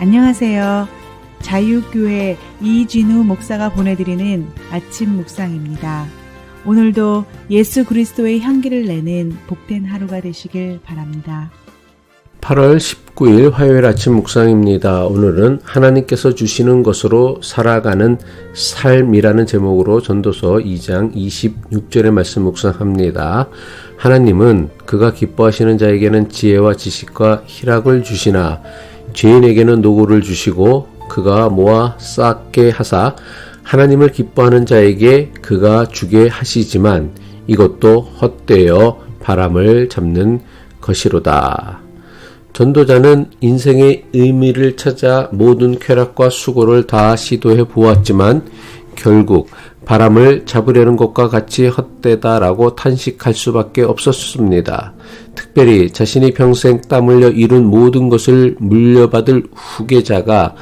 안녕하세요. 자유교회 이진우 목사가 보내드리는 아침 묵상입니다. 오늘도 예수 그리스도의 향기를 내는 복된 하루가 되시길 바랍니다. 8월 19일 화요일 아침 묵상입니다. 오늘은 하나님께서 주시는 것으로 살아가는 삶이라는 제목으로 전도서 2장 26절의 말씀 묵상합니다. 하나님은 그가 기뻐하시는 자에게는 지혜와 지식과 희락을 주시나 죄인에게는 노고를 주시고 그가 모아 쌓게 하사 하나님을 기뻐하는 자에게 그가 주게 하시지만 이것도 헛되어 바람을 잡는 것이로다. 전도자는 인생의 의미를 찾아 모든 쾌락과 수고를 다 시도해 보았지만 결국 바람을 잡으려는 것과 같이 헛되다라고 탄식할 수밖에 없었습니다. 특별히 자신이 평생 땀 흘려 이룬 모든 것을 물려받을 후계자가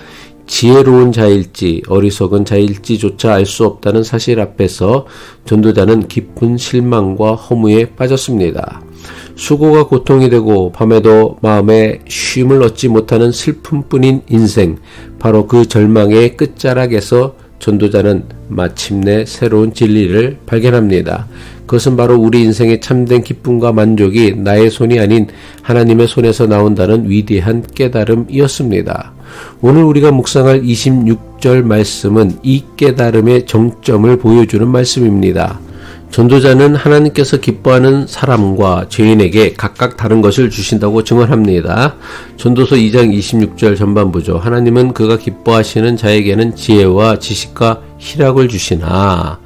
지혜로운 자일지 어리석은 자일지조차 알 수 없다는 사실 앞에서 전도자는 깊은 실망과 허무에 빠졌습니다. 수고가 고통이 되고 밤에도 마음에 쉼을 얻지 못하는 슬픔뿐인 인생, 바로 그 절망의 끝자락에서 전도자는 마침내 새로운 진리를 발견합니다. 그것은 바로 우리 인생의 참된 기쁨과 만족이 나의 손이 아닌 하나님의 손에서 나온다는 위대한 깨달음이었습니다. 오늘 우리가 묵상할 26절 말씀은 이 깨달음의 정점을 보여주는 말씀입니다. 전도자는 하나님께서 기뻐하는 사람과 죄인에게 각각 다른 것을 주신다고 증언합니다. 전도서 2장 26절 전반부죠. 하나님은 그가 기뻐하시는 자에게는 지혜와 지식과 희락을 주시나.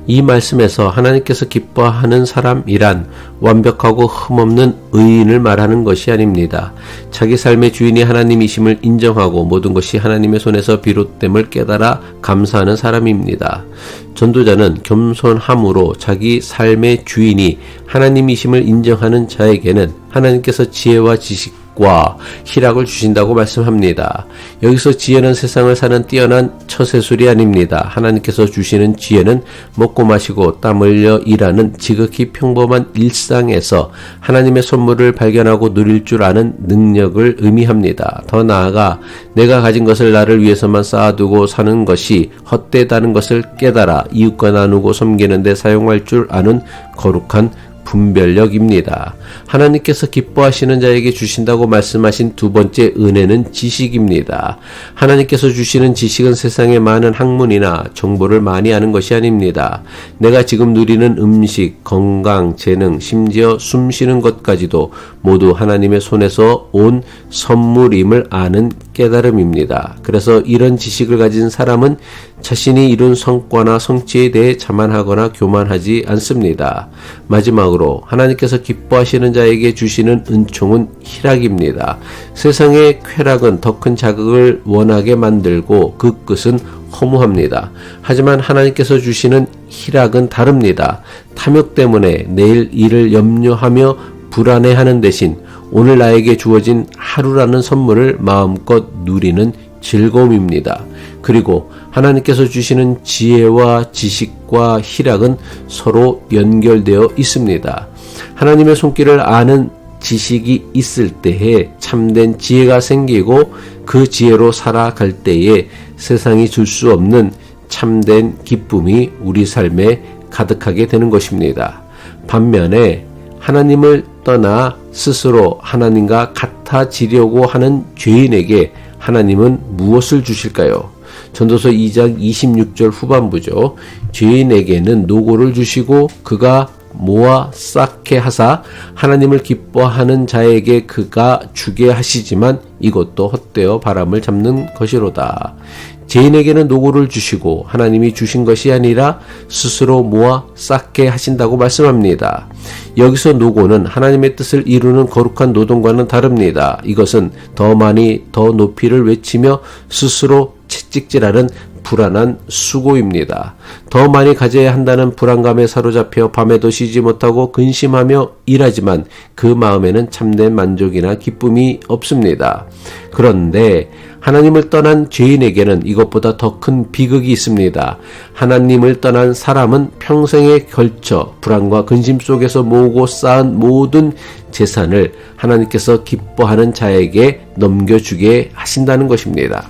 이 말씀에서 하나님께서 기뻐하는 사람이란 완벽하고 흠없는 의인을 말하는 것이 아닙니다. 자기 삶의 주인이 하나님이심을 인정하고 모든 것이 하나님의 손에서 비롯됨을 깨달아 감사하는 사람입니다. 전도자는 겸손함으로 자기 삶의 주인이 하나님이심을 인정하는 자에게는 하나님께서 지혜와 지식과 희락을 주신다고 말씀합니다. 여기서 지혜는 세상을 사는 뛰어난 처세술이 아닙니다. 하나님께서 주시는 지혜는 먹고 마시고 땀 흘려 일하는 지극히 평범한 일상에서 하나님의 선물을 발견하고 누릴 줄 아는 능력을 의미합니다. 더 나아가 내가 가진 것을 나를 위해서만 쌓아두고 사는 것이 헛되다는 것을 깨달아 이웃과 나누고 섬기는 데 사용할 줄 아는 거룩한 분별력입니다. 하나님께서 기뻐하시는 자에게 주신다고 말씀하신 두 번째 은혜는 지식입니다. 하나님께서 주시는 지식은 세상의 많은 학문이나 정보를 많이 아는 것이 아닙니다. 내가 지금 누리는 음식, 건강, 재능, 심지어 숨쉬는 것까지도 모두 하나님의 손에서 온 선물임을 아는 깨달음입니다. 그래서 이런 지식을 가진 사람은 자신이 이룬 성과나 성취에 대해 자만하거나 교만하지 않습니다. 마지막으로 하나님께서 기뻐하시는 자에게 주시는 은총은 희락입니다. 세상의 쾌락은 더 큰 자극을 원하게 만들고 그 끝은 허무합니다. 하지만 하나님께서 주시는 희락은 다릅니다. 탐욕 때문에 내일 일을 염려하며 불안해하는 대신 오늘 나에게 주어진 하루라는 선물을 마음껏 누리는 즐거움입니다. 그리고 하나님께서 주시는 지혜와 지식과 희락은 서로 연결되어 있습니다. 하나님의 손길을 아는 지식이 있을 때에 참된 지혜가 생기고 그 지혜로 살아갈 때에 세상이 줄 수 없는 참된 기쁨이 우리 삶에 가득하게 되는 것입니다. 반면에 하나님을 떠나 스스로 하나님과 같아지려고 하는 죄인에게 하나님은 무엇을 주실까요? 전도서 2장 26절 후반부죠. 죄인에게는 노고를 주시고 그가 모아 쌓게 하사 하나님을 기뻐하는 자에게 그가 주게 하시지만 이것도 헛되어 바람을 잡는 것이로다. 죄인에게는 노고를 주시고 하나님이 주신 것이 아니라 스스로 모아 쌓게 하신다고 말씀합니다. 여기서 노고는 하나님의 뜻을 이루는 거룩한 노동과는 다릅니다. 이것은 더 많이 더 높이를 외치며 스스로 채찍질하는 불안한 수고입니다. 더 많이 가져야 한다는 불안감에 사로잡혀 밤에도 쉬지 못하고 근심하며 일하지만 그 마음에는 참된 만족이나 기쁨이 없습니다. 그런데 하나님을 떠난 죄인에게는 이것보다 더 큰 비극이 있습니다. 하나님을 떠난 사람은 평생에 걸쳐 불안과 근심 속에서 모으고 쌓은 모든 재산을 하나님께서 기뻐하는 자에게 넘겨주게 하신다는 것입니다.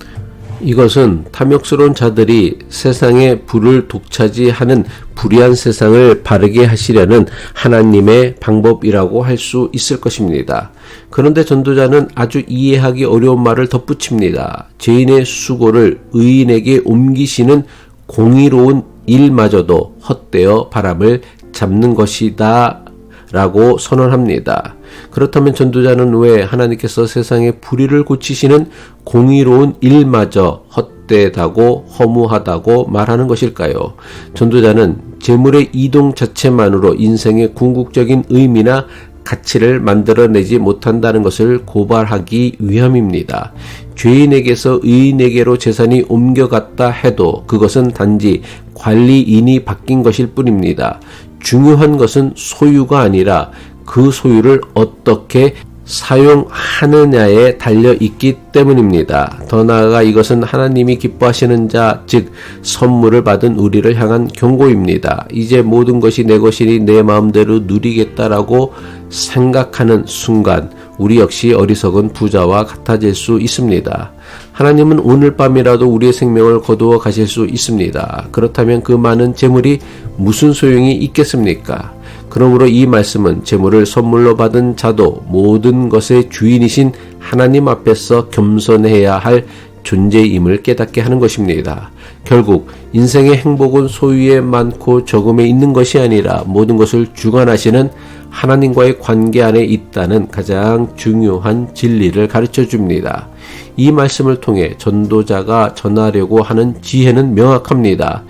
이것은 탐욕스러운 자들이 세상의 부를 독차지하는 불의한 세상을 바르게 하시려는 하나님의 방법이라고 할 수 있을 것입니다. 그런데 전도자는 아주 이해하기 어려운 말을 덧붙입니다. 죄인의 수고를 의인에게 옮기시는 공의로운 일마저도 헛되어 바람을 잡는 것이다 라고 선언합니다. 그렇다면 전도자는 왜 하나님께서 세상의 불의를 고치시는 공의로운 일마저 헛되다고 허무하다고 말하는 것일까요? 전도자는 재물의 이동 자체만으로 인생의 궁극적인 의미나 가치를 만들어내지 못한다는 것을 고발하기 위함입니다. 죄인에게서 의인에게로 재산이 옮겨갔다 해도 그것은 단지 관리인이 바뀐 것일 뿐입니다. 중요한 것은 소유가 아니라 그 소유를 어떻게 사용하느냐에 달려 있기 때문입니다. 더 나아가 이것은 하나님이 기뻐하시는 자, 즉 선물을 받은 우리를 향한 경고입니다. 이제 모든 것이 내 것이니 내 마음대로 누리겠다라고 생각하는 순간 우리 역시 어리석은 부자와 같아질 수 있습니다. 하나님은 오늘 밤이라도 우리의 생명을 거두어 가실 수 있습니다. 그렇다면 그 많은 재물이 무슨 소용이 있겠습니까? 그러므로 이 말씀은 재물을 선물로 받은 자도 모든 것의 주인이신 하나님 앞에서 겸손해야 할 존재임을 깨닫게 하는 것입니다. 결국 인생의 행복은 소유에 많고 적음에 있는 것이 아니라 모든 것을 주관하시는 하나님과의 관계 안에 있다는 가장 중요한 진리를 가르쳐 줍니다. 이 말씀을 통해 전도자가 전하려고 하는 지혜는 명확합니다.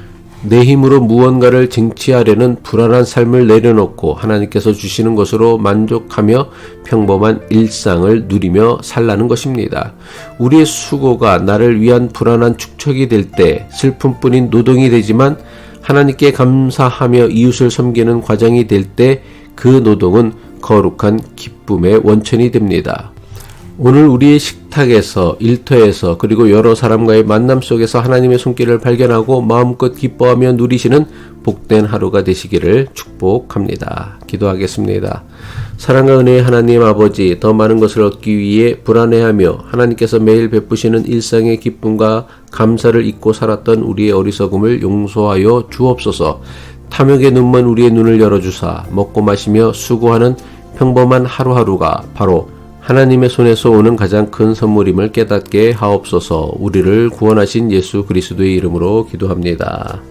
내 힘으로 무언가를 쟁취하려는 불안한 삶을 내려놓고 하나님께서 주시는 것으로 만족하며 평범한 일상을 누리며 살라는 것입니다. 우리의 수고가 나를 위한 불안한 축적이 될 때 슬픔뿐인 노동이 되지만 하나님께 감사하며 이웃을 섬기는 과정이 될 때 그 노동은 거룩한 기쁨의 원천이 됩니다. 오늘 우리의 식탁에서, 일터에서, 그리고 여러 사람과의 만남 속에서 하나님의 손길을 발견하고 마음껏 기뻐하며 누리시는 복된 하루가 되시기를 축복합니다. 기도하겠습니다. 사랑과 은혜의 하나님 아버지, 더 많은 것을 얻기 위해 불안해하며 하나님께서 매일 베푸시는 일상의 기쁨과 감사를 잊고 살았던 우리의 어리석음을 용서하여 주옵소서. 탐욕의 눈먼 우리의 눈을 열어주사 먹고 마시며 수고하는 평범한 하루하루가 바로 하나님의 손에서 오는 가장 큰 선물임을 깨닫게 하옵소서. 우리를 구원하신 예수 그리스도의 이름으로 기도합니다.